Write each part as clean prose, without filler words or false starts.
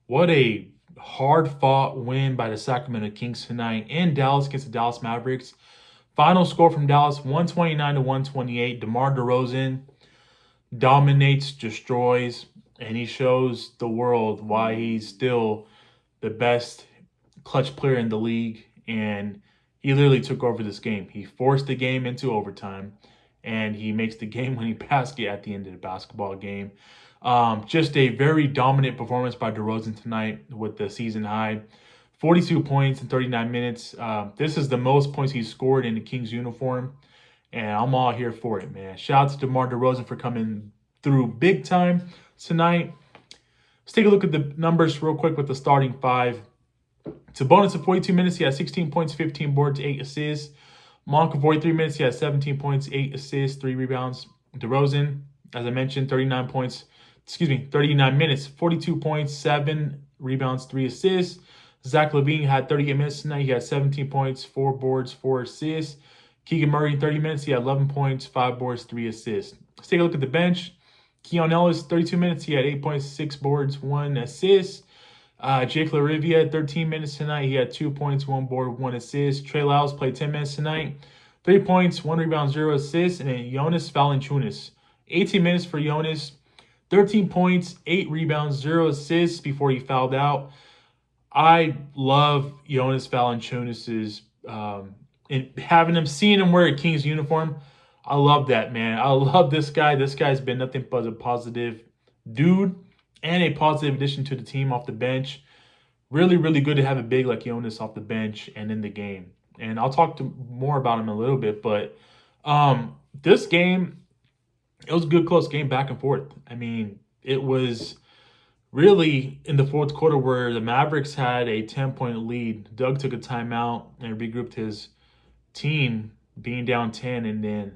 What a hard-fought win by the Sacramento Kings tonight in Dallas against the Dallas Mavericks. Final score from Dallas, 129 to 128. DeMar DeRozan dominates, destroys, and he shows the world why he's still the best clutch player in the league. And he literally took over this game. He forced the game into overtime, and he makes the game-winning basket at the end of the basketball game. Just a very dominant performance by DeRozan tonight with the season high. 42 points in 39 minutes. This is the most points he's scored in the Kings uniform, and I'm all here for it, man. Shout out to DeMar DeRozan for coming through big time tonight. Let's take a look at the numbers real quick with the starting five. Sabonis in 42 minutes, he had 16 points, 15 boards, 8 assists. Monk in 43 minutes, he had 17 points, 8 assists, 3 rebounds. DeRozan, as I mentioned, 39 minutes, 42 points, 7 rebounds, 3 assists. Zach LaVine had 38 minutes tonight. He had 17 points, 4 boards, 4 assists. Keegan Murray in 30 minutes, he had 11 points, 5 boards, 3 assists. Let's take a look at the bench. Keon Ellis, 32 minutes, he had 8 points, 6 boards, 1 assist. Jake LaRivia, 13 minutes tonight. He had 2 points, 1 board, 1 assist. Trey Lyles played 10 minutes tonight. 3 points, 1 rebound, 0 assists. And then Jonas Valanciunas, 18 minutes for Jonas. 13 points, 8 rebounds, 0 assists before he fouled out. I love Jonas Valanciunas' and having him, seeing him wear a Kings uniform. I love that, man. I love this guy. This guy's been nothing but a positive dude and a positive addition to the team off the bench. Really, really good to have a big like Jonas off the bench and in the game. And I'll talk more about him in a little bit, but this game, it was a good close game back and forth. I mean, it was really in the fourth quarter where the Mavericks had a 10-point lead. Doug took a timeout and regrouped his team being down 10, and then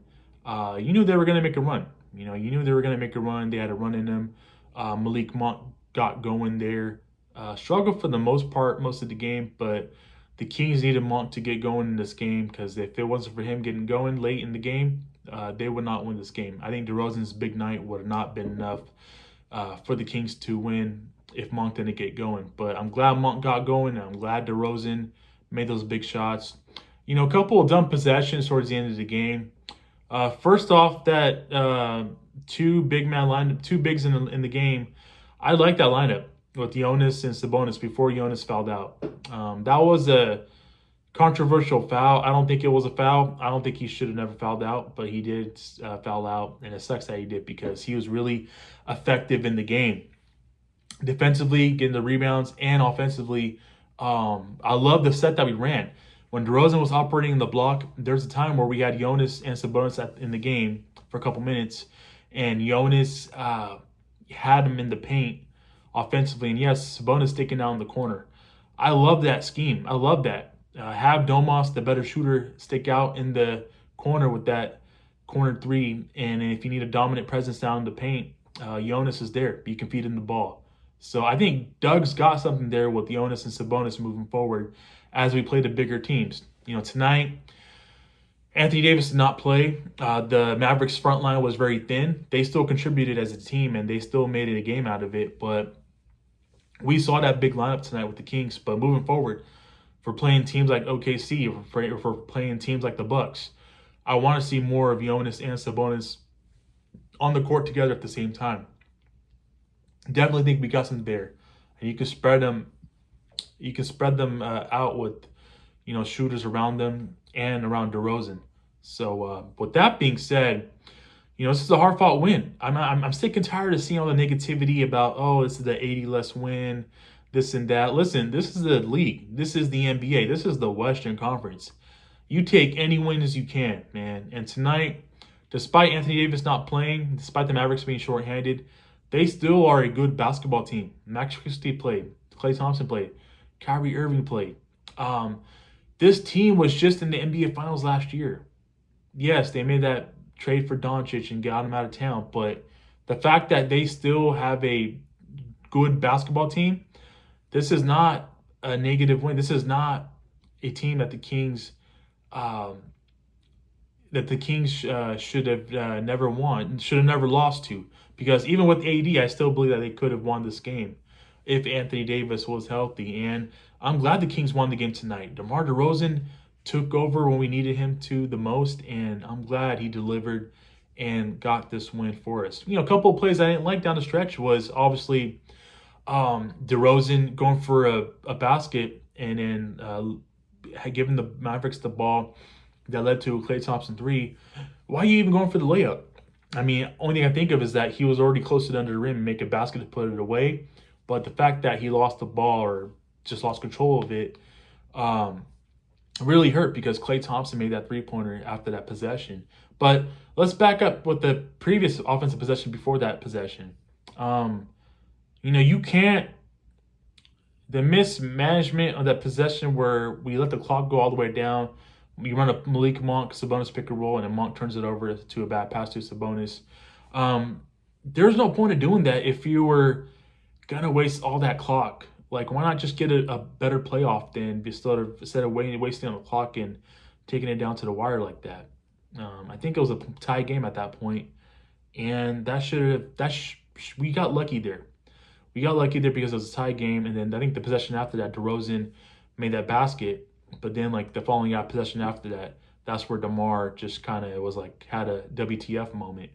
you knew they were going to make a run. You knew they were going to make a run. They had a run in them. Malik Monk got going there. Struggled for the most part, most of the game, but the Kings needed Monk to get going in this game because if it wasn't for him getting going late in the game, they would not win this game. I think DeRozan's big night would have not been enough for the Kings to win if Monk didn't get going. But I'm glad Monk got going, and I'm glad DeRozan made those big shots. A couple of dumb possessions towards the end of the game. First off, that two bigs in the game. I like that lineup with Jonas and Sabonis before Jonas fouled out. That was a controversial foul. I don't think it was a foul. I don't think he should have never fouled out, but he did foul out, and it sucks that he did because he was really effective in the game. Defensively, getting the rebounds, and offensively, I love the set that we ran. When DeRozan was operating in the block, there's a time where we had Jonas and Sabonis in the game for a couple minutes, and Jonas had him in the paint offensively, and yes, Sabonis taking down the corner. I love that scheme. I love that. Have Domas, the better shooter, stick out in the corner with that corner three, and if you need a dominant presence down in the paint, Jonas is there. You can feed him the ball. So I think Doug's got something there with Jonas and Sabonis moving forward as we play the bigger teams. Tonight, Anthony Davis did not play. The Mavericks front line was very thin. They still contributed as a team, and they still made it a game out of it. But we saw that big lineup tonight with the Kings. But moving forward, for playing teams like OKC, or for playing teams like the Bucks, I want to see more of Jonas and Sabonis on the court together at the same time. Definitely think we got some there, and you can spread them. You can spread them out with, shooters around them and around DeRozan. So with that being said, this is a hard fought win. I'm sick and tired of seeing all the negativity about this is the 80 less win, this and that. Listen, this is the league. This is the NBA. This is the Western Conference. You take any win as you can, man. And tonight, despite Anthony Davis not playing, despite the Mavericks being shorthanded, they still are a good basketball team. Max Christie played. Klay Thompson played. Kyrie Irving played. This team was just in the NBA Finals last year. Yes, they made that trade for Doncic and got him out of town, but the fact that they still have a good basketball team, this is not a negative win. This is not a team that the Kings should have never won, should have never lost to. Because even with AD, I still believe that they could have won this game. if Anthony Davis was healthy. And I'm glad the Kings won the game tonight. DeMar DeRozan took over when we needed him to the most, and I'm glad he delivered and got this win for us. A couple of plays I didn't like down the stretch was obviously DeRozan going for a basket and then giving the Mavericks the ball that led to a Klay Thompson 3. Why are you even going for the layup? I mean, only thing I think of is that he was already close to the under the rim and make a basket to put it away. But the fact that he lost the ball or just lost control of it really hurt because Klay Thompson made that three-pointer after that possession. But let's back up with the previous offensive possession before that possession. You can't – the mismanagement of that possession where we let the clock go all the way down. You run a Malik Monk, Sabonis pick and roll, and then Monk turns it over to a bad pass to Sabonis. There's no point of doing that if you were going to waste all that clock. Like, why not just get a better playoff then instead of wasting on the clock and taking it down to the wire like that? I think it was a tie game at that point, and we got lucky there. We got lucky there because it was a tie game, and then I think the possession after that, DeRozan made that basket. But then, like, the following out possession after that, that's where DeMar just kind of was like had a WTF moment.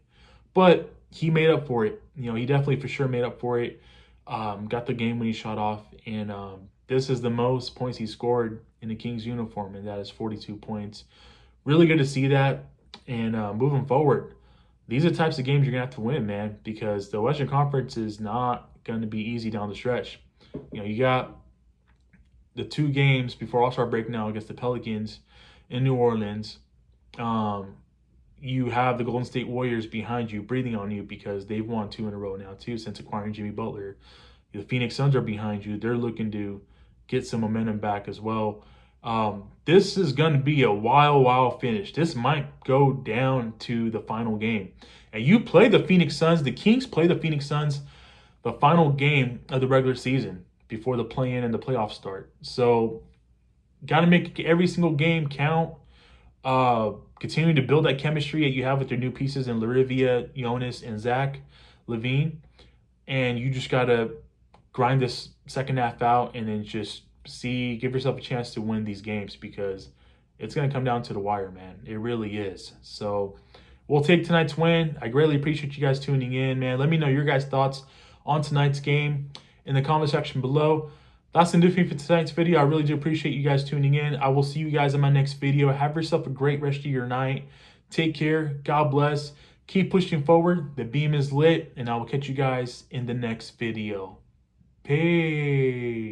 But he made up for it. He definitely for sure made up for it. Got the game when he shot off. And this is the most points he scored in the Kings uniform, and that is 42 points. Really good to see that. And moving forward, these are the types of games you're going to have to win, man, because the Western Conference is not going to be easy down the stretch. You got the 2 games before All-Star break now against the Pelicans in New Orleans. You have the Golden State Warriors behind you, breathing on you because they've won 2 in a row now too since acquiring Jimmy Butler. The Phoenix Suns are behind you. They're looking to get some momentum back as well. This is going to be a wild finish. This might go down to the final game. And you play the Phoenix Suns. The Kings play the Phoenix Suns the final game of the regular season before the play-in and the playoffs start. So, got to make every single game count. Continuing to build that chemistry that you have with your new pieces in Larivia, Jonas, and Zach LaVine. And you just got to grind this second half out and then just give yourself a chance to win these games because it's going to come down to the wire, man. It really is. So, we'll take tonight's win. I greatly appreciate you guys tuning in, man. Let me know your guys' thoughts on tonight's game in the comment section below. That's going to do it for tonight's video. I really do appreciate you guys tuning in. I will see you guys in my next video. Have yourself a great rest of your night. Take care. God bless. Keep pushing forward. The beam is lit, and I will catch you guys in the next video. Peace.